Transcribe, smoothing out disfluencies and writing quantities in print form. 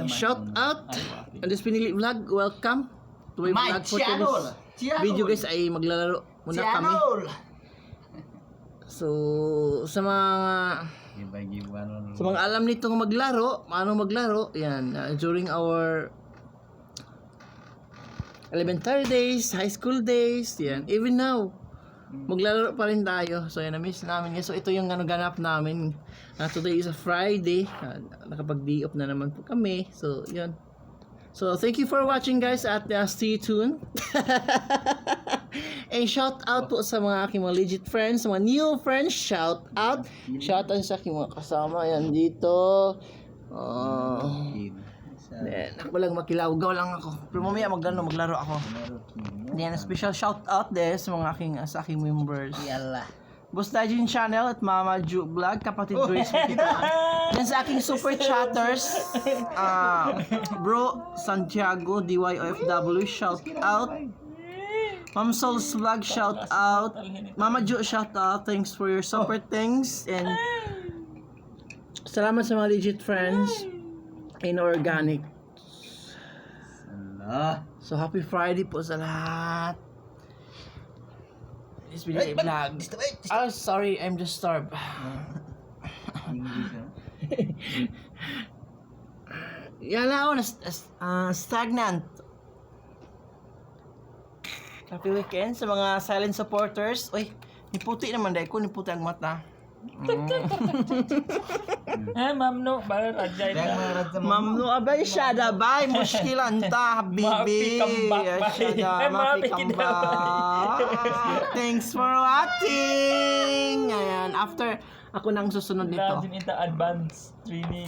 Shout out on this pinili vlog. Welcome to my vlog for today's video guys. Ay maglalaro muna kami. So sa mga alam nito maglaro, paano maglaro, yan, during our elementary days, high school days, yan, even now maglalaro pa rin tayo. So yan, na-miss namin. So ito yung ganap namin. Today is a Friday. Nakapag-day off na naman po kami. So yun. So thank you for watching guys at stay tuned. And shout out po sa mga aking mga legit friends, sa mga new friends, shout out. Shout out sa aking mga kasama. Yan dito. Ako lang makilaw lang ako. Pero mamaya maglaro ako. Yan, special shout out din sa mga aking members. Yalla. Boss Dajin Channel at Mama Ju Vlog, kapatid Grace Yan sa aking super chatters. Bro Santiago DYOFW, shout out. Ma'am Sol's Vlog, shout out. Mama Ju, shout out. Thanks for your super things. And salamat sa mga legit friends in organic. So happy Friday po sa lahat. This video ay vlog. Oh, sorry, I'm just starved. Yan na ako, stagnant. Happy weekend sa mga silent supporters. Uy, niputi naman dahil ko, niputi ang mata. Ma'am no, baru aja itu. Ma'am no, abay siya dabay, muskilan ta, bibi. Siya mafi kambak. Thanks for watching. Ayan, after ako nang susunod nito. Advance training.